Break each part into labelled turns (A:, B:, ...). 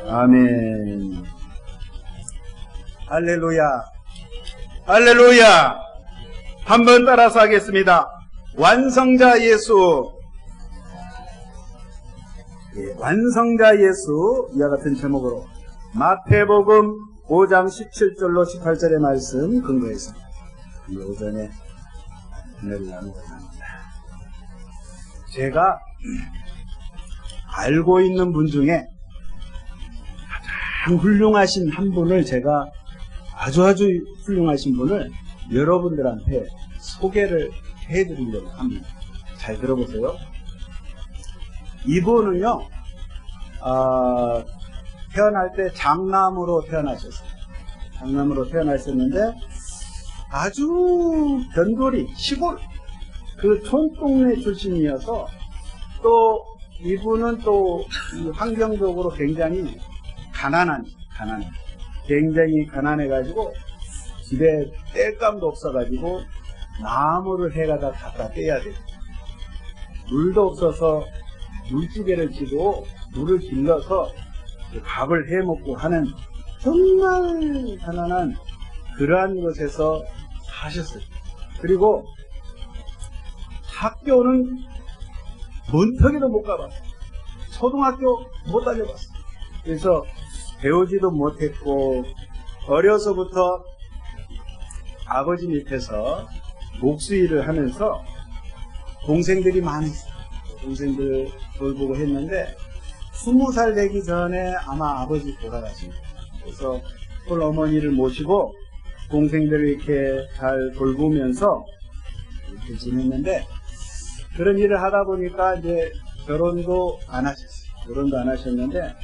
A: 아멘. 할렐루야. 할렐루야. 한번 따라서 하겠습니다. 완성자 예수. 예, 완성자 예수. 이와 같은 제목으로 마태복음 5장 17절로 18절의 말씀 근거해서 오전에 은혜를 나누고자 합니다. 제가 알고 있는 분 중에 가장 훌륭하신 한 분을 제가 아주 훌륭하신 분을 여러분들한테 소개를 해드리려고 합니다. 잘 들어보세요. 이분은요, 태어날 때 장남으로 태어나셨어요. 장남으로 태어나셨는데 아주 변두리, 시골, 그 촌동네 출신이어서 또 이분은 또 환경적으로 굉장히 굉장히 가난해가지고 집에 뗄감도 없어가지고 나무를 해가다 갖다 떼야 돼요. 물도 없어서 물지개를 치고 물을 길러서 밥을 해먹고 하는 정말 가난한 그러한 곳에서 사셨어요. 그리고 학교는 문턱에도 못 가봤어요. 초등학교 못 다녀봤어요. 그래서 배우지도 못했고 어려서부터 아버지 밑에서 목수일을 하면서 동생들이 많이 있어요. 동생들 돌보고 했는데 20살 되기 전에 아마 아버지 돌아가신 거예요. 그래서 홀어머니를 모시고 동생들을 이렇게 잘 돌보면서 이렇게 지냈는데 그런 일을 하다 보니까 이제 결혼도 안 하셨는데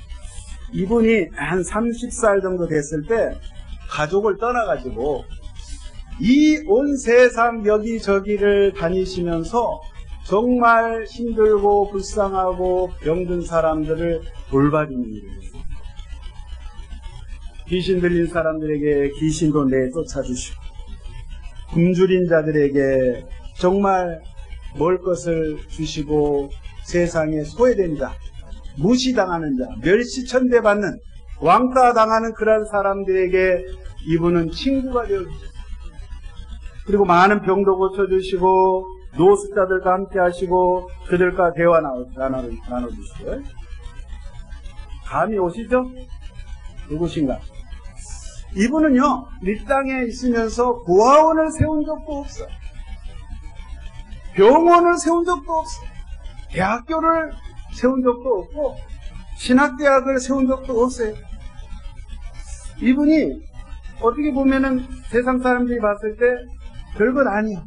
A: 이분이 한 30살 정도 됐을 때 가족을 떠나가지고 이 온 세상 여기저기를 다니시면서 정말 힘들고 불쌍하고 병든 사람들을 돌봐주는 일을 했어요. 귀신 들린 사람들에게 귀신도 내쫓아주시고 굶주린 자들에게 정말 먹을 것을 주시고 세상에 소외된 자, 무시당하는 자, 멸시천대받는 왕따 당하는 그런 사람들에게 이분은 친구가 되어주셨어요. 그리고 많은 병도 고쳐주시고 노숙자들과 함께 하시고 그들과 대화 나눠주시고요. 감이 오시죠? 누구신가? 이분은요, 이 땅에 있으면서 고아원을 세운 적도 없어요. 병원을 세운 적도 없어요. 대학교를 세운 적도 없고 신학대학을 세운 적도 없어요. 이분이 어떻게 보면은 세상 사람들이 봤을 때 별건 아니에요.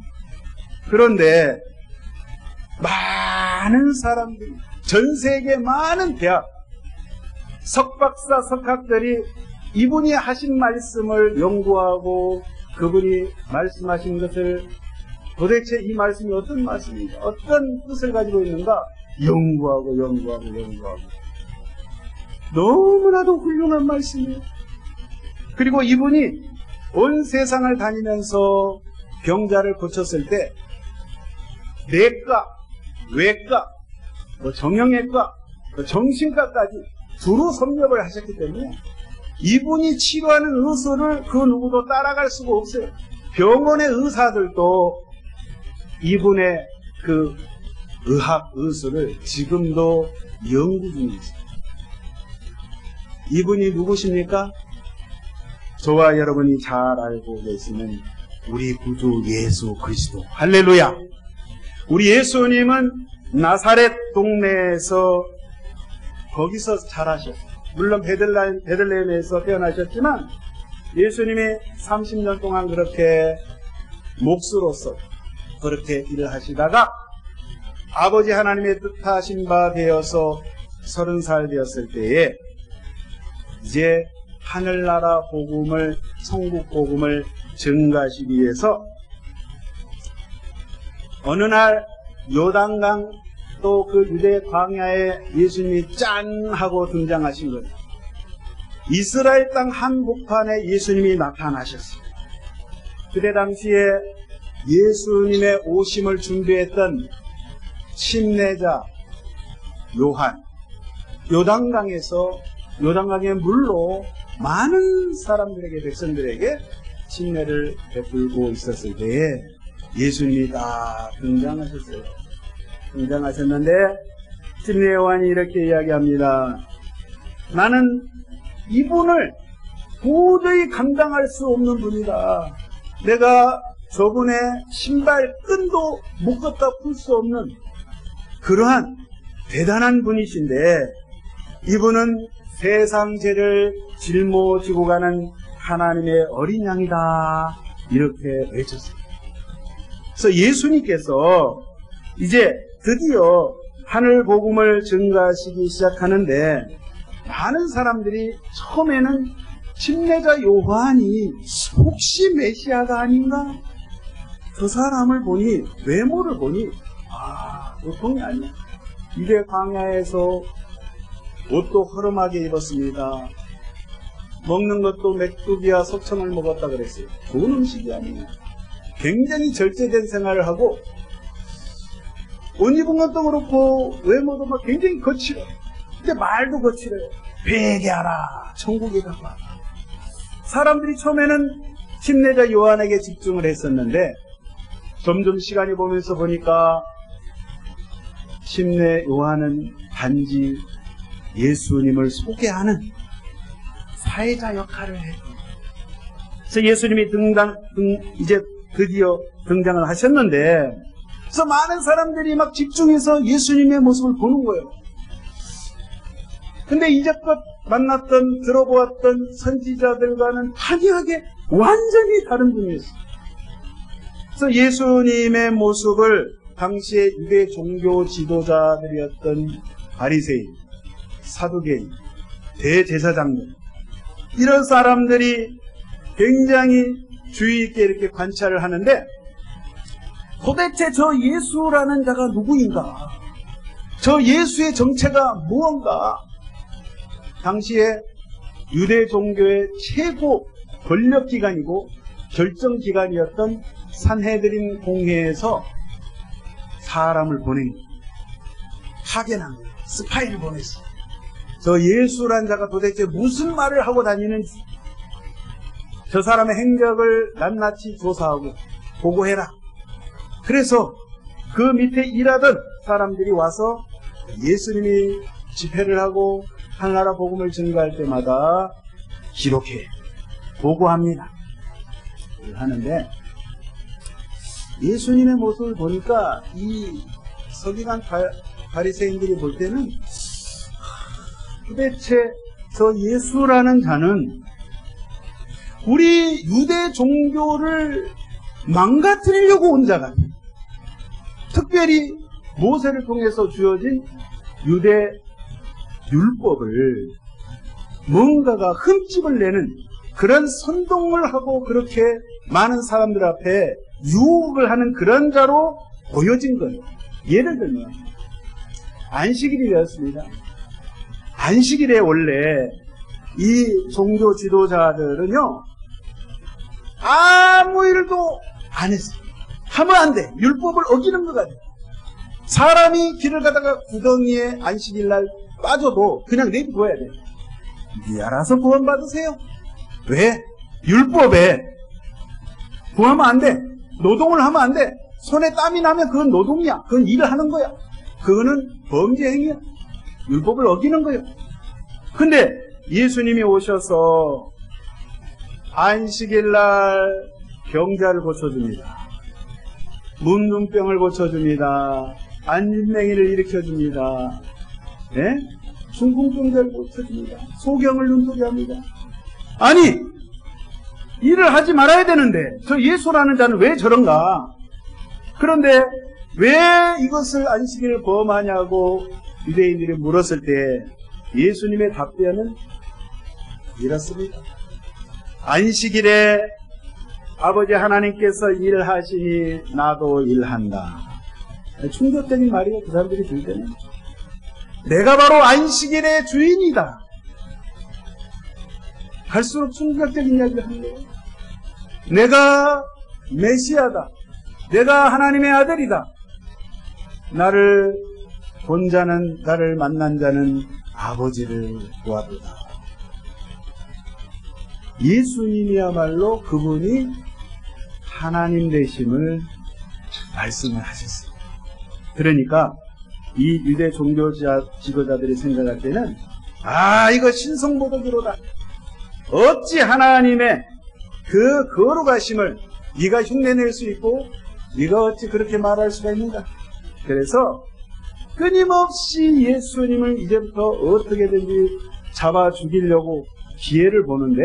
A: 그런데 많은 사람들이 전 세계 많은 대학 석박사 석학들이 이분이 하신 말씀을 연구하고 그분이 말씀하신 것을 도대체 이 말씀이 어떤 말씀인가, 어떤 뜻을 가지고 있는가 연구하고 너무나도 훌륭한 말씀이에요. 그리고 이분이 온 세상을 다니면서 병자를 고쳤을 때 내과, 외과, 정형외과, 정신과까지 두루 섭렵을 하셨기 때문에 이분이 치료하는 의술을 그 누구도 따라갈 수가 없어요. 병원의 의사들도 이분의 그 의학 의술을 지금도 연구 중에 있어요. 이분이 누구십니까? 저와 여러분이 잘 알고 계시는 우리 구주 예수 그리스도. 할렐루야. 우리 예수님은 나사렛 동네에서 거기서 자라셨어요. 물론 베들레헴에서 태어나셨지만 예수님이 30년 동안 그렇게 목수로서 그렇게 일을 하시다가 아버지 하나님의 뜻하신 바 되어서 30살 되었을 때에 이제 하늘나라 복음을, 천국 복음을 증가하시기 위해서 어느 날 요단강 또 그 유대 광야에 예수님이 짠 하고 등장하신 거예요. 이스라엘 땅 한복판에 예수님이 나타나셨어요. 그때 당시에 예수님의 오심을 준비했던 침례자 요한, 요단강에서 요단강의 물로 많은 사람들에게, 백성들에게 침례를 베풀고 있었을 때에 예수님이 딱 등장하셨어요. 등장하셨는데 침례 요한이 이렇게 이야기합니다. 나는 이분을 도저히 감당할 수 없는 분이다. 내가 저분의 신발 끈도 묶었다 풀 수 없는 그러한 대단한 분이신데 이분은 세상 죄를 짊어지고 가는 하나님의 어린 양이다. 이렇게 외쳤어요. 그래서 예수님께서 이제 드디어 하늘 복음을 증가하시기 시작하는데 많은 사람들이 처음에는 침례자 요한이 혹시 메시아가 아닌가? 그 사람을 보니, 외모를 보니 보통이 아니야. 이제 광야에서 옷도 허름하게 입었습니다. 먹는 것도 맥두기와 석청을 먹었다 그랬어요. 좋은 음식이 아니에요. 굉장히 절제된 생활을 하고 옷 입은 것도 그렇고 외모도 막 굉장히 거칠어. 근데 말도 거칠어요. 회개하라. 천국에 가봐. 사람들이 처음에는 침례자 요한에게 집중을 했었는데 점점 시간이 보면서 보니까 침례 요한은 단지 예수님을 소개하는 사회자 역할을 해요. 그래서 예수님이 이제 드디어 등장을 하셨는데, 그래서 많은 사람들이 막 집중해서 예수님의 모습을 보는 거예요. 근데 이제껏 만났던, 들어보았던 선지자들과는 판이하게 완전히 다른 분이었어요. 그래서 예수님의 모습을 당시에 유대 종교 지도자들이었던 바리새인, 사두개인, 대제사장들, 이런 사람들이 굉장히 주의 있게 이렇게 관찰을 하는데 도대체 저 예수라는 자가 누구인가? 저 예수의 정체가 무언가? 당시에 유대 종교의 최고 권력기관이고 결정기관이었던 산헤드린 공회에서 사람을 보낸 거예요. 파견한 거예요. 스파이를 보냈어요. 저 예수란 자가 도대체 무슨 말을 하고 다니는지 저 사람의 행적을 낱낱이 조사하고 보고해라. 그래서 그 밑에 일하던 사람들이 와서 예수님이 집회를 하고 하나나라 복음을 증거할 때마다 기록해 보고합니다. 하는데 예수님의 모습을 보니까 이 서기관 바리새인들이 볼 때는 도대체 저 예수라는 자는 우리 유대 종교를 망가뜨리려고 온 자가, 특별히 모세를 통해서 주어진 유대 율법을 뭔가가 흠집을 내는 그런 선동을 하고 그렇게 많은 사람들 앞에 유혹을 하는 그런 자로 보여진 거예요. 예를 들면 안식일이었습니다. 안식일에 원래 이 종교 지도자들은요 아무 일도 안 했어요. 하면 안 돼. 율법을 어기는 것 같아요. 사람이 길을 가다가 구덩이에 안식일날 빠져도 그냥 내비둬야 돼. 네 알아서 구원받으세요. 왜? 율법에 구하면 안 돼. 노동을 하면 안 돼. 손에 땀이 나면 그건 노동이야. 그건 일을 하는 거야. 그거는 범죄 행위야. 율법을 어기는 거예요. 근데 예수님이 오셔서 안식일날 병자를 고쳐줍니다. 문둥병을 고쳐줍니다. 안진뱅이를 일으켜줍니다. 네? 중풍병자를 고쳐줍니다. 소경을 눈뜨게 합니다. 아니, 일을 하지 말아야 되는데 저 예수라는 자는 왜 저런가? 그런데 왜 이것을 안식일을 범하냐고 유대인들이 물었을 때 예수님의 답변은 이렇습니다. 안식일에 아버지 하나님께서 일하시니 나도 일한다. 충격적인 말이에요. 그 사람들이 들을 때는. 내가 바로 안식일의 주인이다. 갈수록 충격적인 이야기를 하는 거예요. 내가 메시아다. 내가 하나님의 아들이다. 나를 본 자는, 나를 만난 자는 아버지를 보았도다. 예수님이야말로 그분이 하나님 되심을 말씀을 하셨어요. 그러니까 이 유대 종교 지도자들이 생각할 때는 이거 신성모독이로다. 어찌 하나님의 그 거룩하심을 네가 흉내낼 수 있고 네가 어찌 그렇게 말할 수가 있는가. 그래서 끊임없이 예수님을 이제부터 어떻게든지 잡아 죽이려고 기회를 보는데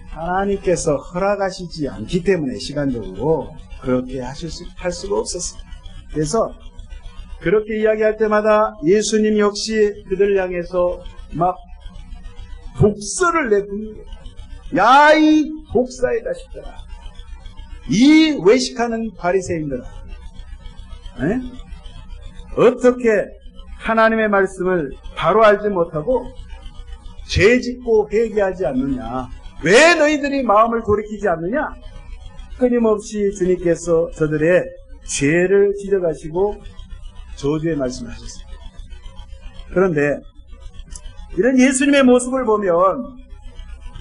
A: 하나님께서 허락하시지 않기 때문에 시간적으로 그렇게 할 수가 없었어요. 그래서 그렇게 이야기할 때마다 예수님 역시 그들 향해서 막 독설을 내뿜는 야, 이 독사의 자식들아, 이 외식하는 바리새인들아, 어떻게 하나님의 말씀을 바로 알지 못하고 죄짓고 회개하지 않느냐? 왜 너희들이 마음을 돌이키지 않느냐? 끊임없이 주님께서 저들의 죄를 지적하시고 저주의 말씀을 하셨습니다. 그런데 이런 예수님의 모습을 보면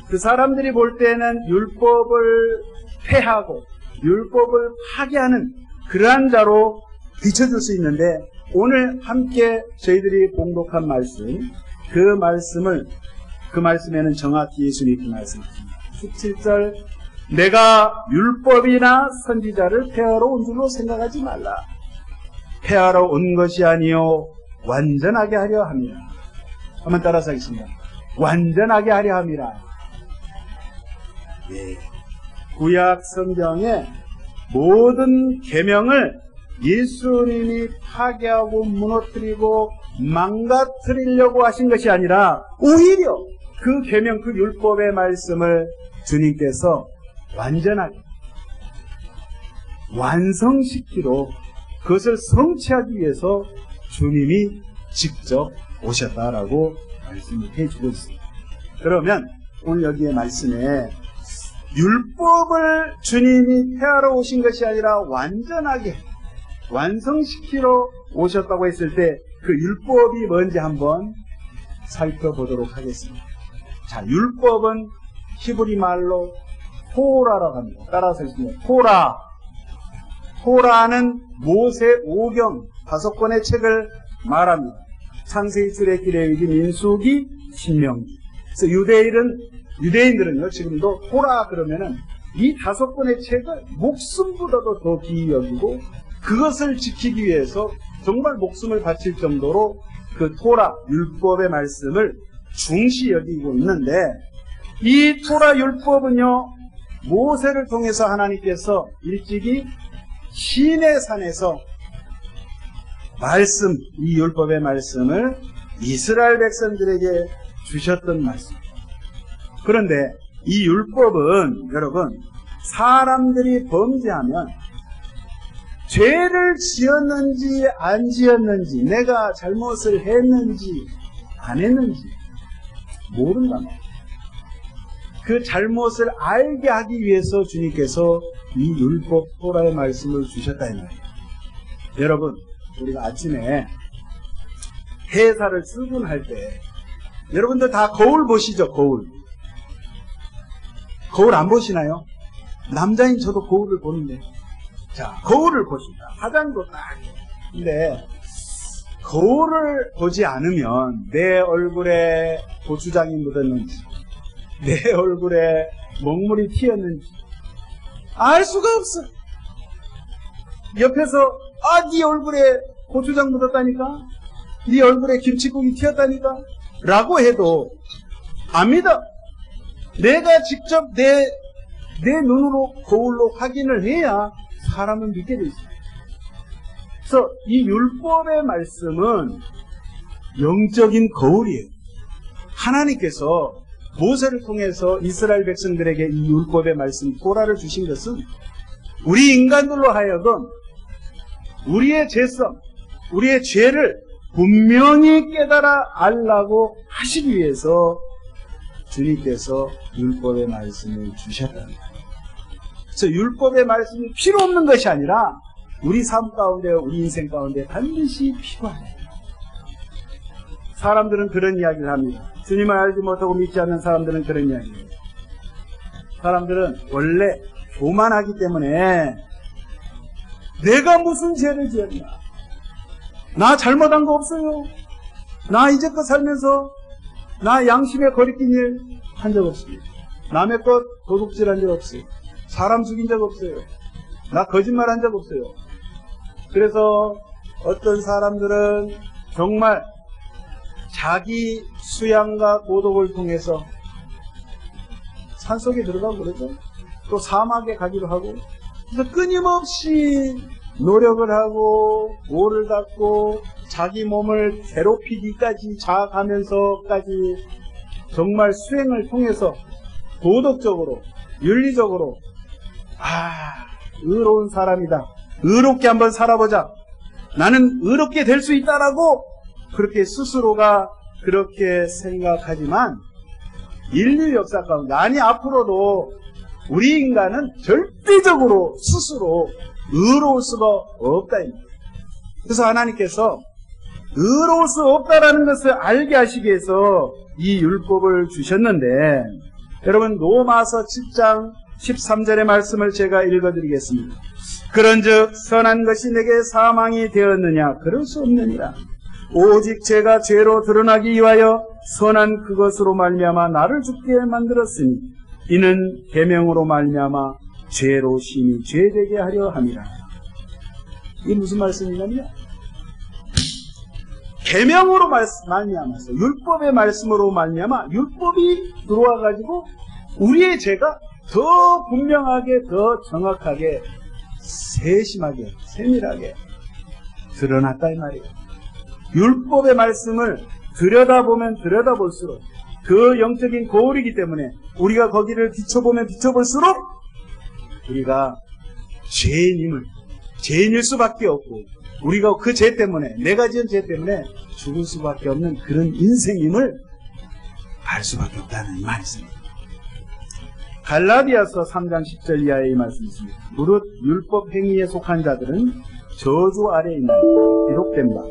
A: 그 사람들이 볼 때는 율법을 폐하고 율법을 파괴하는 그러한 자로 비춰줄 수 있는데, 오늘 함께 저희들이 봉독한 말씀, 그 말씀에는 정확히 예수님이 말씀하십니다. 17절, 내가 율법이나 선지자를 폐하러 온 줄로 생각하지 말라. 폐하러 온 것이 아니요 완전하게 하려 함이라. 한번 따라서 하겠습니다. 완전하게 하려 함이라. 예. 구약 성경의 모든 계명을 예수님이 파괴하고 무너뜨리고 망가뜨리려고 하신 것이 아니라 오히려 그 계명, 그 율법의 말씀을 주님께서 완전하게 완성시키러 그것을 성취하기 위해서 주님이 직접 오셨다라고 말씀을 해주고 있습니다. 그러면 오늘 여기에 말씀에 율법을 주님이 폐하러 오신 것이 아니라 완전하게 완성시키러 오셨다고 했을 때 그 율법이 뭔지 한번 살펴보도록 하겠습니다. 자, 율법은 히브리 말로 토라라고 합니다. 따라서 읽습니다. 토라. 토라는 모세 5경 5권의 책을 말합니다. 창세기, 출애굽기, 레위기, 민수기, 신명기. 그래서 유대인들은요, 지금도 토라 그러면은 이 5권의 책을 목숨보다도 더 귀히 여기고 그것을 지키기 위해서 정말 목숨을 바칠 정도로 그 토라, 율법의 말씀을 중시 여기고 있는데, 이 토라 율법은요, 모세를 통해서 하나님께서 일찍이 시내 산에서 이 율법의 말씀을 이스라엘 백성들에게 주셨던 말씀. 그런데 이 율법은 여러분, 사람들이 범죄하면 죄를 지었는지 안 지었는지, 내가 잘못을 했는지 안 했는지 모른다 말이에요. 그 잘못을 알게 하기 위해서 주님께서 이 율법 토라의 말씀을 주셨다 이 말이에요. 여러분, 우리가 아침에 해사를 출근할 때 여러분들 다 거울 보시죠? 거울 안 보시나요? 남자인 저도 거울을 보는데, 자, 거울을 보십니다. 화장도 딱. 근데 거울을 보지 않으면 내 얼굴에 고추장이 묻었는지, 내 얼굴에 먹물이 튀었는지 알 수가 없어. 옆에서 네 얼굴에 고추장 묻었다니까, 네 얼굴에 김치국이 튀었다니까 라고 해도 압니다. 내가 직접 내 눈으로 거울로 확인을 해야 사람은 믿게 돼 있어요. 그래서 이 율법의 말씀은 영적인 거울이에요. 하나님께서 모세를 통해서 이스라엘 백성들에게 이 율법의 말씀 토라를 주신 것은 우리 인간들로 하여금 우리의 죄성, 우리의 죄를 분명히 깨달아 알라고 하시기 위해서 주님께서 율법의 말씀을 주셨답니다. 그래서 율법의 말씀이 필요 없는 것이 아니라 우리 삶 가운데, 우리 인생 가운데 반드시 필요합니다. 사람들은 그런 이야기를 합니다. 주님을 알지 못하고 믿지 않는 사람들은 그런 이야기를 해요. 사람들은 원래 교만하기 때문에 내가 무슨 죄를 지었냐? 나 잘못한 거 없어요. 나 이제껏 살면서 나 양심에 거리낀 일 한 적 없습니다. 남의 것 도둑질한 적 없어요. 사람 죽인 적 없어요. 나 거짓말한 적 없어요. 그래서 어떤 사람들은 정말 자기 수양과 고독을 통해서 산속에 들어가고 그러죠. 또 사막에 가기도 하고, 그래서 끊임없이 노력을 하고 오를 닦고 자기 몸을 괴롭히기까지 자아가면서까지 정말 수행을 통해서 도덕적으로 윤리적으로 의로운 사람이다, 의롭게 한번 살아보자, 나는 의롭게 될 수 있다라고 그렇게 스스로가 그렇게 생각하지만 인류 역사 가운데, 아니 앞으로도 우리 인간은 절대적으로 스스로 의로울 수가 없다. 그래서 하나님께서 의로울 수 없다라는 것을 알게 하시기 위해서 이 율법을 주셨는데, 여러분 로마서 10장 13절의 말씀을 제가 읽어드리겠습니다. 그런즉 선한 것이 내게 사망이 되었느냐? 그럴 수 없느니라. 오직 죄가 죄로 드러나기 위하여 선한 그것으로 말미암아 나를 죽게 만들었으니 이는 계명으로 말미암아 죄로 심히 죄되게 하려 함이라. 이게 무슨 말씀이냐면요, 계명으로 말미암아서, 율법의 말씀으로 말미암아 율법이 들어와 가지고 우리의 죄가 더 분명하게, 더 정확하게, 세심하게, 세밀하게 드러났다 이 말이에요. 율법의 말씀을 들여다보면 들여다볼수록 그 영적인 거울이기 때문에 우리가 거기를 비춰보면 비춰볼수록 우리가 죄인일 수밖에 없고, 우리가 그 죄 때문에, 내가 지은 죄 때문에 죽을 수밖에 없는 그런 인생임을 알 수밖에 없다는 말이 있습니다. 갈라디아서 3장 10절 이하의 이 말씀이 있습니다. 무릇 율법 행위에 속한 자들은 저주 아래 있는 기록된 바,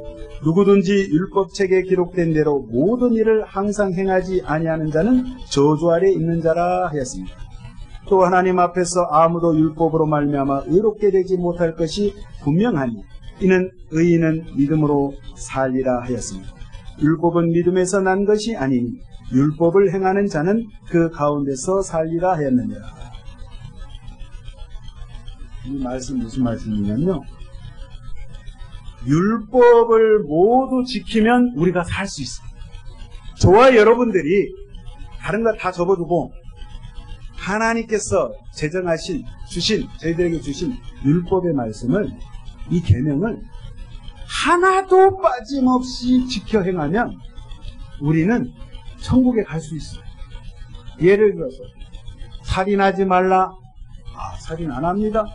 A: 누구든지 율법책에 기록된 대로 모든 일을 항상 행하지 아니하는 자는 저주 아래 있는 자라 하였습니다. 또 하나님 앞에서 아무도 율법으로 말미암아 의롭게 되지 못할 것이 분명하니 이는 의인은 믿음으로 살리라 하였습니다. 율법은 믿음에서 난 것이 아니니 율법을 행하는 자는 그 가운데서 살리라 하였느니라. 이 말씀 무슨 말씀이냐면요, 율법을 모두 지키면 우리가 살 수 있어요. 저와 여러분들이 다른 거 다 접어두고 하나님께서 저희들에게 주신 율법의 말씀을, 이 계명을 하나도 빠짐없이 지켜 행하면 우리는 천국에 갈 수 있어요. 예를 들어서 살인하지 말라. 살인 안 합니다.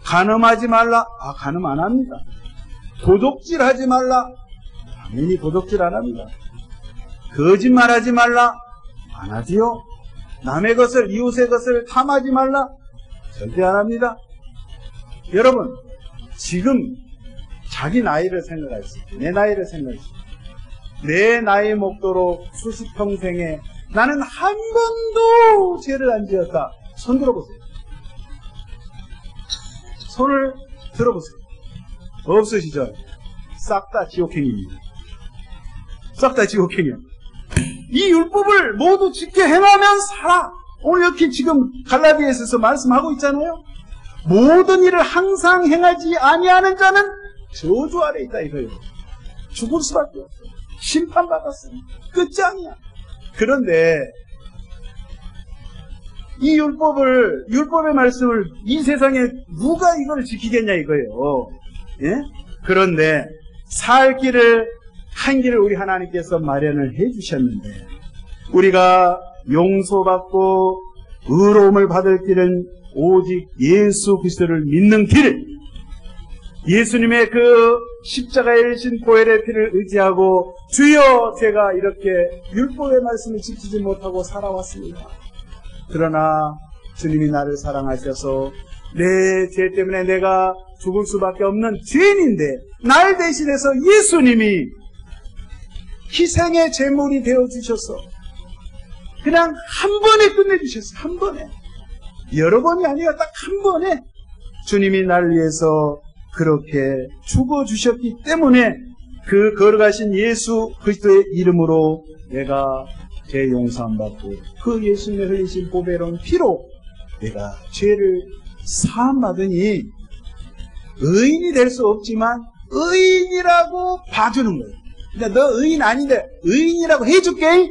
A: 간음하지 말라. 간음 안 합니다. 도둑질하지 말라. 당연히 도둑질 안 합니다. 거짓말하지 말라. 안 하지요. 남의 것을, 이웃의 것을 탐하지 말라. 절대 안 합니다. 여러분, 지금 자기 나이를 생각하시죠. 내 나이를 생각하시죠. 내 나이 목도로 수십 평생에 나는 한 번도 죄를 안 지었다. 손 들어보세요. 손을 들어보세요. 없으시죠? 싹 다 지옥행입니다. 싹 다 지옥행이야. 이 율법을 모두 지켜 행하면 살아. 오늘 이렇게 지금 갈라디아서에서 말씀하고 있잖아요. 모든 일을 항상 행하지 아니하는 자는 저주 아래 있다 이거예요. 죽을 수밖에 없어. 심판받았으니 끝장이야. 그런데 이 율법의 말씀을 이 세상에 누가 이걸 지키겠냐 이거예요. 예? 그런데 살 길을, 한 길을 우리 하나님께서 마련을 해 주셨는데, 우리가 용서받고 의로움을 받을 길은 오직 예수 그리스도를 믿는 길, 예수님의 그 십자가에 흘리신 보혈의 피를 의지하고, 주여 제가 이렇게 율법의 말씀을 지키지 못하고 살아왔습니다. 그러나 주님이 나를 사랑하셔서 내 죄 때문에 내가 죽을 수밖에 없는 죄인인데 날 대신해서 예수님이 희생의 제물이 되어주셔서 그냥 한 번에 끝내주셨어요. 한 번에. 여러 번이 아니라 딱 한 번에 주님이 나를 위해서 그렇게 죽어주셨기 때문에 그 걸어가신 예수 그리스도의 이름으로 내가 죄 용서함 받고 그 예수님의 흘리신 보배로운 피로 내가 죄를 사함 받으니 의인이 될 수 없지만 의인이라고 봐주는 거예요. 그러니까 너 의인 아닌데 의인이라고 해줄게.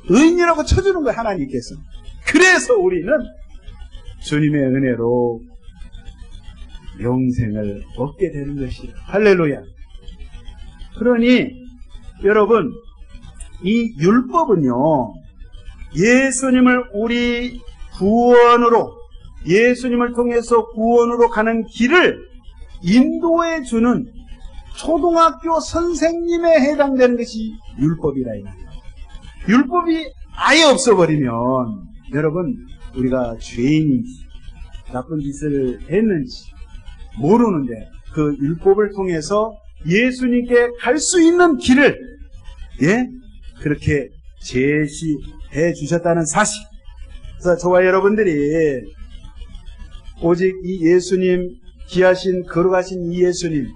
A: 의인이라고 쳐주는 거예요, 하나님께서. 그래서 우리는 주님의 은혜로 영생을 얻게 되는 것이에요. 할렐루야. 그러니 여러분, 이 율법은요, 예수님을 우리 구원으로, 예수님을 통해서 구원으로 가는 길을 인도해 주는 초등학교 선생님에 해당되는 것이 율법이라 이 말이에요. 율법이 아예 없어버리면 여러분, 우리가 죄인인지 나쁜 짓을 했는지 모르는데 그 율법을 통해서 예수님께 갈 수 있는 길을 그렇게 제시해 주셨다는 사실. 그래서 저와 여러분들이 오직 이 예수님, 귀하신 걸어가신 이 예수님,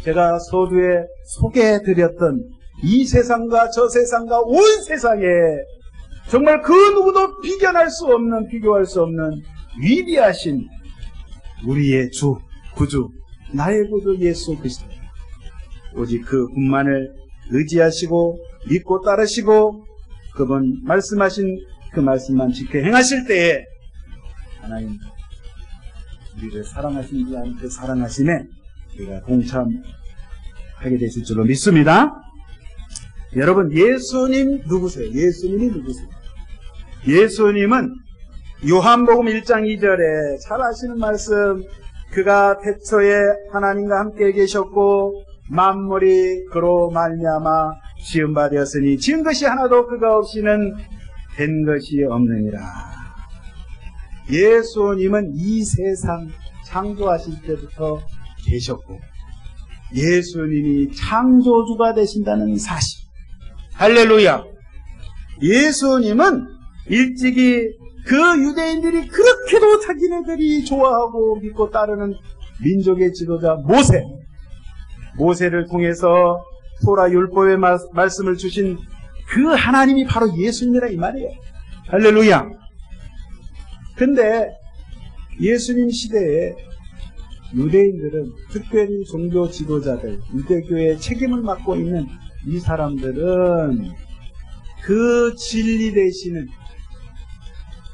A: 제가 서두에 소개해드렸던 이 세상과 저 세상과 온 세상에 정말 그 누구도 비교할 수 없는 위대하신 우리의 주, 구주, 나의 구주 예수 그리스도. 오직 그 분만을 의지하시고 믿고 따르시고 그분 말씀하신 그 말씀만 지켜 행하실 때에 하나님 우리를 사랑하시는지 아닌 그 사랑하심에 우리가 동참하게 되실 줄로 믿습니다. 여러분, 예수님 누구세요? 예수님이 누구세요? 예수님은 요한복음 1장 2절에 잘 아시는 말씀, 그가 태초에 하나님과 함께 계셨고 만물이 그로 말미암아 지은 바 되었으니 지은 것이 하나도 그가 없이는 된 것이 없느니라. 예수님은 이 세상 창조하실 때부터 계셨고 예수님이 창조주가 되신다는 사실. 할렐루야. 예수님은 일찍이 그 유대인들이 그렇게도 자기네들이 좋아하고 믿고 따르는 민족의 지도자 모세를 통해서 토라 율법의 말씀을 주신 그 하나님이 바로 예수님이라 이 말이에요. 할렐루야. 근데 예수님 시대에 유대인들은, 특별히 종교 지도자들, 유대교의 책임을 맡고 있는 이 사람들은 그 진리 되시는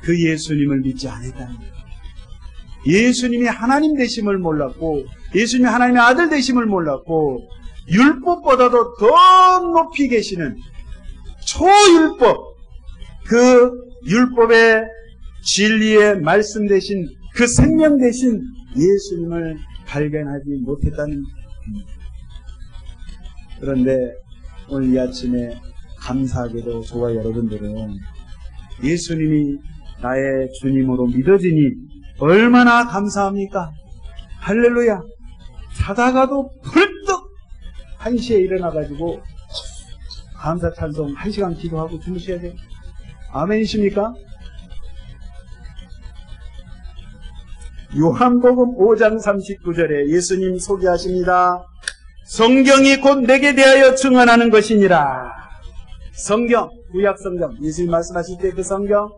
A: 그 예수님을 믿지 않았다는 거예요. 예수님이 하나님 되심을 몰랐고, 예수님이 하나님의 아들 되심을 몰랐고, 율법보다도 더 높이 계시는 초율법, 그 율법의 진리의 말씀 되신, 그 생명 되신 예수님을 발견하지 못했다는 겁니다. 그런데 오늘 이 아침에 감사하게도 저와 여러분들은 예수님이 나의 주님으로 믿어지니 얼마나 감사합니까? 할렐루야. 자다가도 벌떡 1시에 일어나가지고 감사 찬송 1시간 기도하고 주무셔야 돼요. 아멘이십니까? 요한복음 5장 39절에 예수님 소개하십니다. 성경이 곧 내게 대하여 증언하는 것이니라. 성경, 구약성경, 예수님 말씀하실 때 그 성경,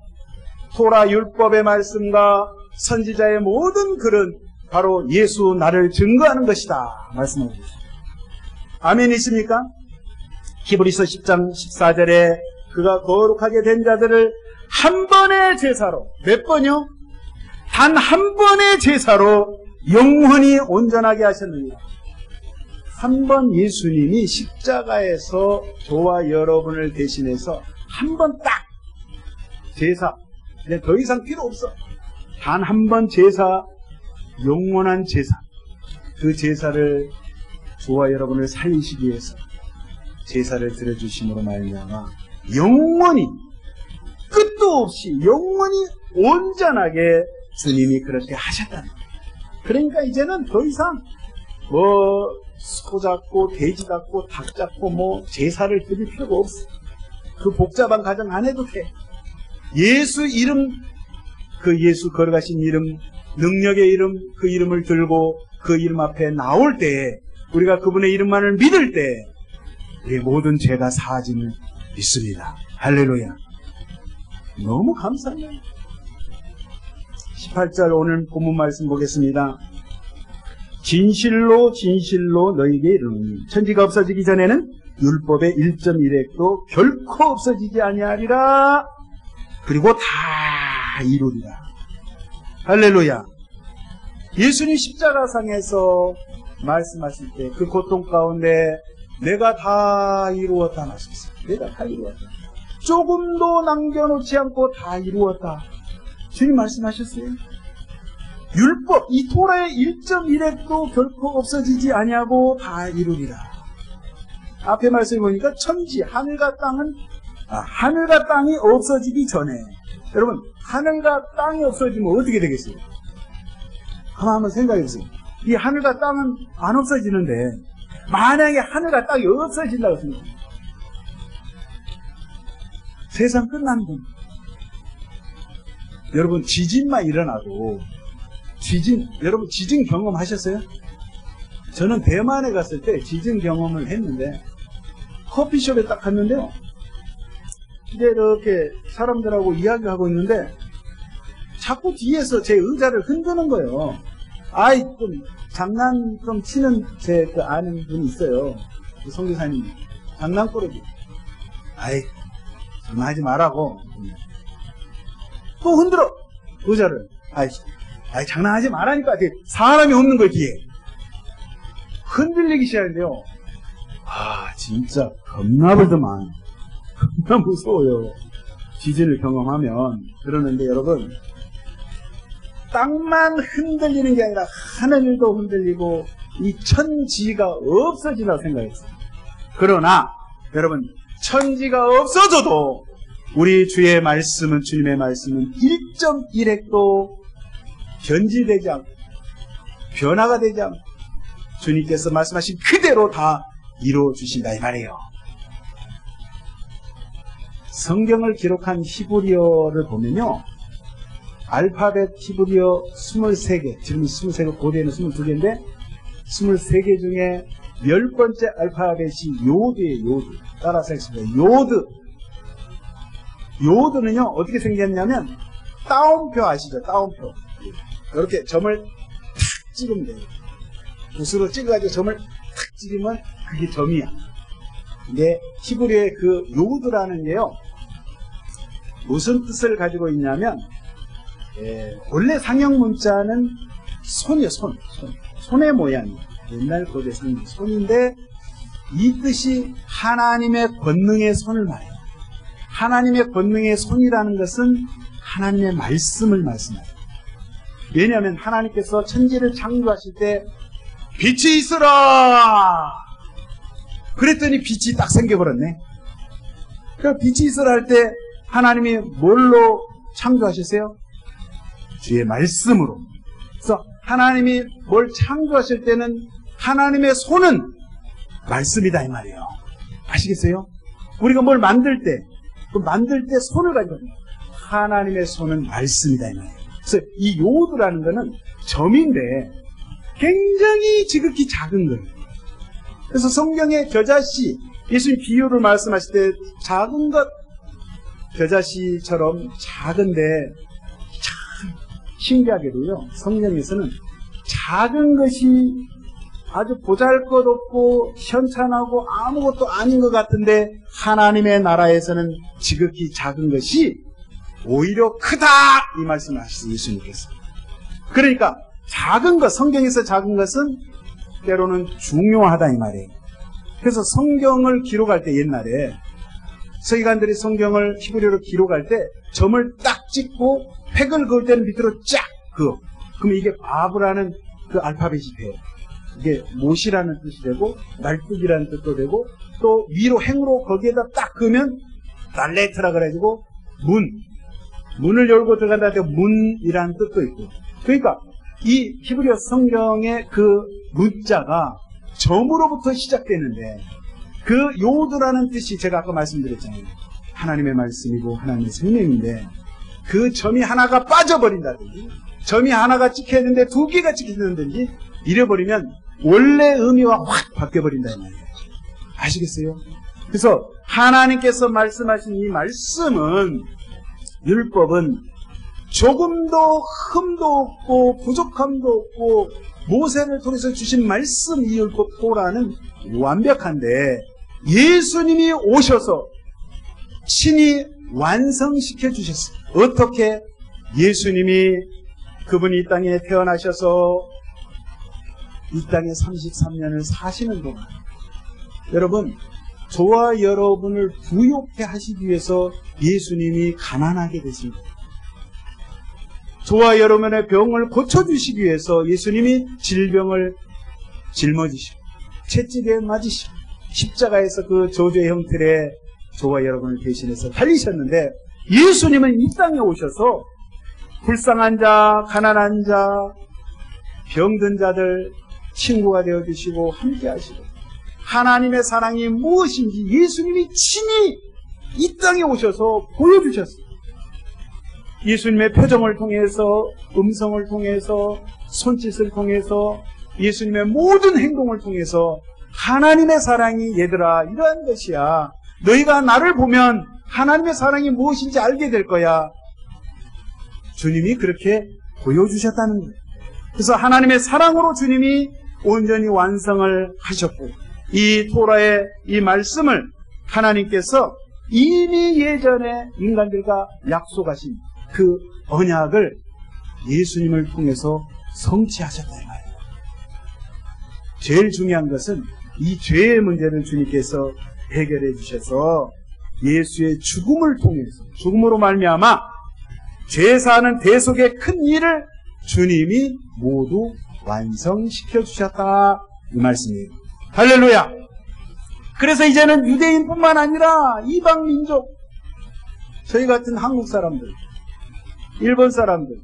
A: 토라 율법의 말씀과 선지자의 모든 글은 바로 예수 나를 증거하는 것이다 말씀하고 계십니다. 아멘이십니까? 히브리서 10장 14절에 그가 거룩하게 된 자들을 한 번의 제사로, 몇 번이요? 단 한 번의 제사로 영원히 온전하게 하셨느니라. 한 번 예수님이 십자가에서 저와 여러분을 대신해서 한 번 딱 제사, 근데 더 이상 필요 없어. 단 한 번 제사, 영원한 제사, 그 제사를 저와 여러분을 살리시기 위해서 제사를 드려주심으로 말미암아 영원히 끝도 없이 영원히 온전하게 주님이 그렇게 하셨다는 거예요. 그러니까 이제는 더 이상 소 잡고 돼지 잡고 닭 잡고 제사를 드릴 필요가 없어. 그 복잡한 가정 안 해도 돼. 예수 이름 그 예수 걸어가신 이름, 능력의 이름, 그 이름을 들고 그 이름 앞에 나올 때에, 우리가 그분의 이름만을 믿을 때 우리의 모든 죄가 사하짐을 믿습니다. 할렐루야. 너무 감사해요. 18절 오늘 본문 말씀 보겠습니다. 진실로 진실로 너희에게 이르노니 천지가 없어지기 전에는 율법의 1.1획도 결코 없어지지 아니하리라. 그리고 다 이루리라. 할렐루야. 예수님 십자가상에서 말씀하실 때 그 고통 가운데 내가 다 이루었다 말씀하셨어요. 내가 다 이루었다. 조금도 남겨놓지 않고 다 이루었다. 주님 말씀하셨어요. 율법, 이 토라의 1.1획도 결코 없어지지 아니하고 다 이루리라. 앞에 말씀해 보니까 천지, 하늘과 땅이 없어지기 전에, 여러분, 하늘과 땅이 없어지면 어떻게 되겠어요? 한번 생각해 보세요. 이 하늘과 땅은 안 없어지는데, 만약에 하늘과 땅이 없어진다고 생각해요. 세상 끝나는 겁니다. 여러분, 지진만 일어나도, 여러분 지진 경험하셨어요? 저는 대만에 갔을 때 지진 경험을 했는데, 커피숍에 딱 갔는데요. 이제 이렇게 사람들하고 이야기하고 있는데, 자꾸 뒤에서 제 의자를 흔드는 거예요. 아이, 좀, 장난 좀 치는 제 그 아는 분이 있어요. 그 선교사님. 장난꾸러기. 아이, 장난하지 말라고. 또 흔들어! 의자를. 아이, 장난하지 말라니까. 사람이 없는 거예요, 뒤에. 흔들리기 시작하는데요. 진짜 겁나 불더만. 겁나 무서워요. 지진을 경험하면. 그러는데 여러분, 땅만 흔들리는 게 아니라 하늘도 흔들리고 이 천지가 없어지라고 생각했어요. 그러나 여러분, 천지가 없어져도 우리 주의 말씀은, 주님의 말씀은 1.1획도 변질되지 않고 변화가 되지 않고 주님께서 말씀하신 그대로 다 이루어주신다 이 말이에요. 성경을 기록한 히브리어를 보면요, 알파벳 히브리어 23개, 지금 23개, 고대에는 22개인데 23개 중에 10번째 알파벳이 요드예요. 요드. 따라서 하겠습니다. 요드. 요드는요 어떻게 생겼냐면, 따옴표 아시죠? 따옴표. 이렇게 점을 탁 찍으면 돼요. 붓으로 찍어가지고 점을 탁 찍으면 그게 점이야. 이게 히브리어의 그 요드라는 게요, 무슨 뜻을 가지고 있냐면, 원래 상형 문자는 손이요, 손의 모양이에요. 옛날 고대 상형 손인데, 이 뜻이 하나님의 권능의 손을 말해요. 하나님의 권능의 손이라는 것은 하나님의 말씀을 말씀해요. 왜냐하면 하나님께서 천지를 창조하실 때 빛이 있으라! 그랬더니 빛이 딱 생겨버렸네. 그러니까 빛이 있으라 할 때 하나님이 뭘로 창조하셨어요? 주의 말씀으로. 그래서 하나님이 뭘 창조하실 때는 하나님의 손은 말씀이다 이 말이에요. 아시겠어요? 우리가 뭘 만들 때, 그 만들 때 손을 가지고 하나님의 손은 말씀이다 이 말이에요. 그래서 이 요드라는 거는 점인데 굉장히 지극히 작은 거예요. 그래서 성경의 겨자씨, 예수님 비유를 말씀하실 때 작은 것, 겨자씨처럼 작은데 참 신기하게도요, 성경에서는 작은 것이 아주 보잘것없고 현찬하고 아무것도 아닌 것 같은데 하나님의 나라에서는 지극히 작은 것이 오히려 크다 이 말씀을 하셨어요, 예수님께서. 그러니까 작은 것, 성경에서 작은 것은 때로는 중요하다 이 말이에요. 그래서 성경을 기록할 때 옛날에 서기관들이 성경을 히브리어로 기록할 때 점을 딱 찍고 획을 그을 때는 밑으로 쫙 그어. 그러면 이게 바브라는 그 알파벳이 돼요. 이게 못이라는 뜻이 되고 날뛰기라는 뜻도 되고, 또 위로 행으로 거기에다 딱 그으면 달레트라 그래가지고 문을 열고 들어간다 할 때 문이라는 뜻도 있고. 그러니까 이 히브리어 성경의 그 문자가 점으로부터 시작되는데, 그 요드라는 뜻이 제가 아까 말씀드렸잖아요. 하나님의 말씀이고 하나님의 생명인데, 그 점이 하나가 빠져버린다든지 점이 하나가 찍혀야 되는데 2개가 찍히는든지 이래버리면 원래 의미와 확 바뀌어버린다는 말이에요. 아시겠어요? 그래서 하나님께서 말씀하신 이 말씀은, 율법은 조금도 흠도 없고 부족함도 없고 모세를 통해서 주신 말씀, 이 율법 토라는 완벽한데 예수님이 오셔서 친히 완성시켜 주셨어요. 어떻게? 예수님이 그분이 이 땅에 태어나셔서 이 땅에 33년을 사시는 동안, 여러분, 저와 여러분을 부욕해 하시기 위해서 예수님이 가난하게 되신 거예요. 저와 여러분의 병을 고쳐주시기 위해서 예수님이 질병을 짊어지시고 채찍에 맞으시고 십자가에서 그 저주의 형틀에 저와 여러분을 대신해서 달리셨는데, 예수님은 이 땅에 오셔서 불쌍한 자, 가난한 자, 병든 자들 친구가 되어주시고 함께 하시고, 하나님의 사랑이 무엇인지 예수님이 친히 이 땅에 오셔서 보여주셨어요. 예수님의 표정을 통해서, 음성을 통해서, 손짓을 통해서, 예수님의 모든 행동을 통해서 하나님의 사랑이, 얘들아, 이러한 것이야. 너희가 나를 보면 하나님의 사랑이 무엇인지 알게 될 거야. 주님이 그렇게 보여주셨다는 거예요. 그래서 하나님의 사랑으로 주님이 온전히 완성을 하셨고, 이 토라의 이 말씀을 하나님께서 이미 예전에 인간들과 약속하신 그 언약을 예수님을 통해서 성취하셨다 이 말이에요. 제일 중요한 것은 이 죄의 문제를 주님께서 해결해 주셔서 예수의 죽음을 통해서, 죽음으로 말미암아 죄 사하는 대속의 큰 일을 주님이 모두 완성시켜 주셨다 이 말씀이에요. 할렐루야. 그래서 이제는 유대인뿐만 아니라 이방 민족, 저희 같은 한국 사람들, 일본 사람들,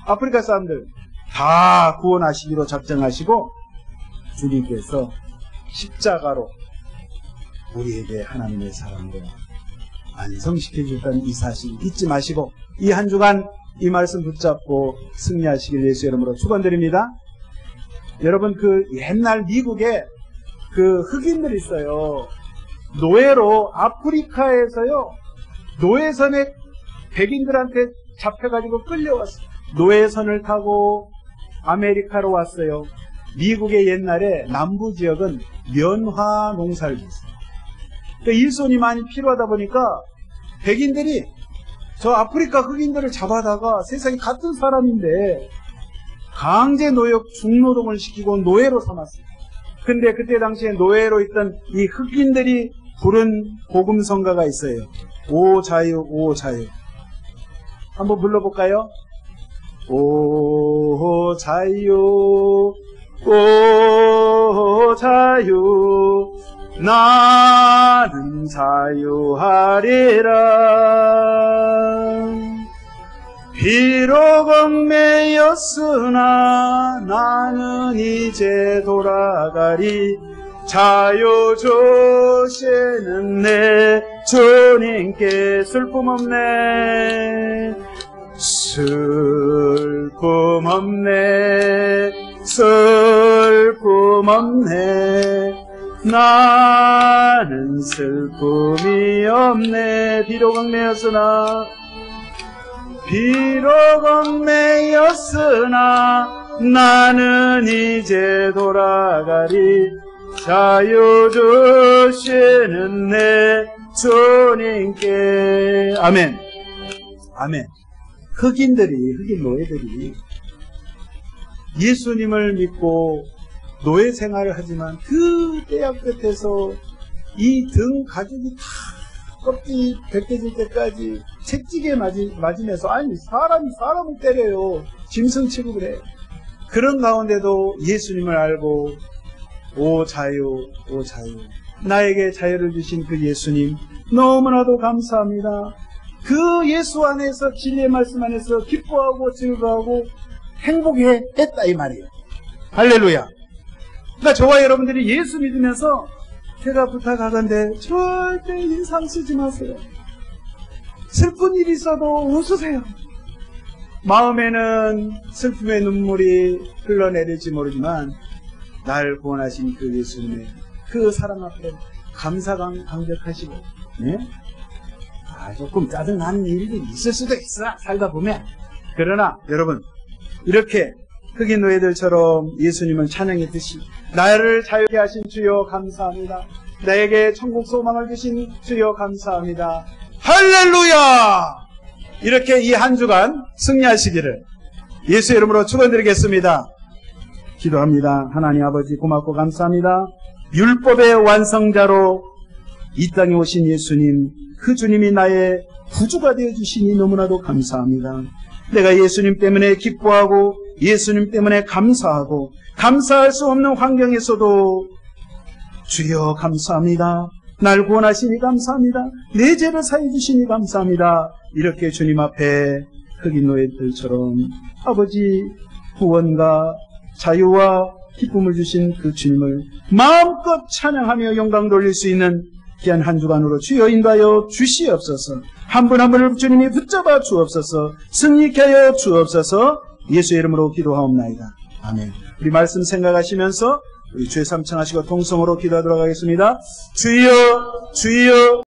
A: 아프리카 사람들 다 구원하시기로 작정하시고 주님께서 십자가로 우리에게 하나님의 사랑을 완성시켜 주셨다는 이 사실 잊지 마시고, 이 한 주간 이 말씀 붙잡고 승리하시길 예수 이름으로 축원드립니다. 여러분, 그 옛날 미국에 그 흑인들 있어요. 노예로 아프리카에서요, 노예선에 백인들한테 잡혀가지고 끌려왔어요. 노예선을 타고 아메리카로 왔어요. 미국의 옛날에 남부 지역은 면화 농사를 했어요. 그러니까 일손이 많이 필요하다 보니까 백인들이 저 아프리카 흑인들을 잡아다가 세상에 같은 사람인데 강제 노역 중노동을 시키고 노예로 삼았어요. 근데 그때 당시에 노예로 있던 이 흑인들이 부른 복음성가가 있어요. 오 자유, 오 자유. 한번 불러볼까요? 오 자유, 오 자유, 나는 자유하리라. 비록 얽매였으나 나는 이제 돌아가리. 자유 주시는 내 주님께 슬픔 없네, 슬픔 없네, 슬픔 없네, 나는 슬픔이 없네. 비록 얽매였으나, 비록 얽매였으나 나는 이제 돌아가리. 자유 주시는 내 주님께. 아멘. 아멘. 흑인 노예들이 예수님을 믿고 노예 생활을 하지만 그 때야 끝에서 이 등 가죽이 다 껍질이 벗겨질 때까지 채찍에 맞으면서, 아니 사람이 사람을 때려요. 짐승 취급을 해. 그런 가운데도 예수님을 알고 오 자유, 오 자유, 나에게 자유를 주신 그 예수님 너무나도 감사합니다. 그 예수 안에서, 진리의 말씀 안에서 기뻐하고 즐거워하고 행복했다 이 말이에요. 할렐루야. 그러니까 저와 여러분들이 예수 믿으면서 제가 부탁하건대 절대 인상 쓰지 마세요. 슬픈 일이 있어도 웃으세요. 마음에는 슬픔의 눈물이 흘러내릴지 모르지만 날 구원하신 그 예수님의 그 사랑 앞에 감사가 강력하시고, 네? 조금 짜증나는 일이 있을 수도 있어, 살다 보면. 그러나 여러분, 이렇게 흑인 노예들처럼 예수님을 찬양했듯이 나를 자유케 하신 주여 감사합니다. 나에게 천국 소망을 주신 주여 감사합니다. 할렐루야! 이렇게 이 한 주간 승리하시기를 예수의 이름으로 축원드리겠습니다. 기도합니다. 하나님 아버지 고맙고 감사합니다. 율법의 완성자로 이 땅에 오신 예수님, 그 주님이 나의 구주가 되어주시니 너무나도 감사합니다. 내가 예수님 때문에 기뻐하고 예수님 때문에 감사하고 감사할 수 없는 환경에서도 주여 감사합니다. 날 구원하시니 감사합니다. 내 죄를 사해 주시니 감사합니다. 이렇게 주님 앞에 흑인 노예들처럼 아버지 구원과 자유와 기쁨을 주신 그 주님을 마음껏 찬양하며 영광 돌릴 수 있는 귀한 한 주간으로 주여 인도하여 주시옵소서. 한 분 한 분을 주님이 붙잡아 주옵소서. 승리케 하여 주옵소서. 예수의 이름으로 기도하옵나이다. 아멘. 우리 말씀 생각하시면서 우리 주의 삼청하시고 통성으로 기도하도록 하겠습니다. 주여 주여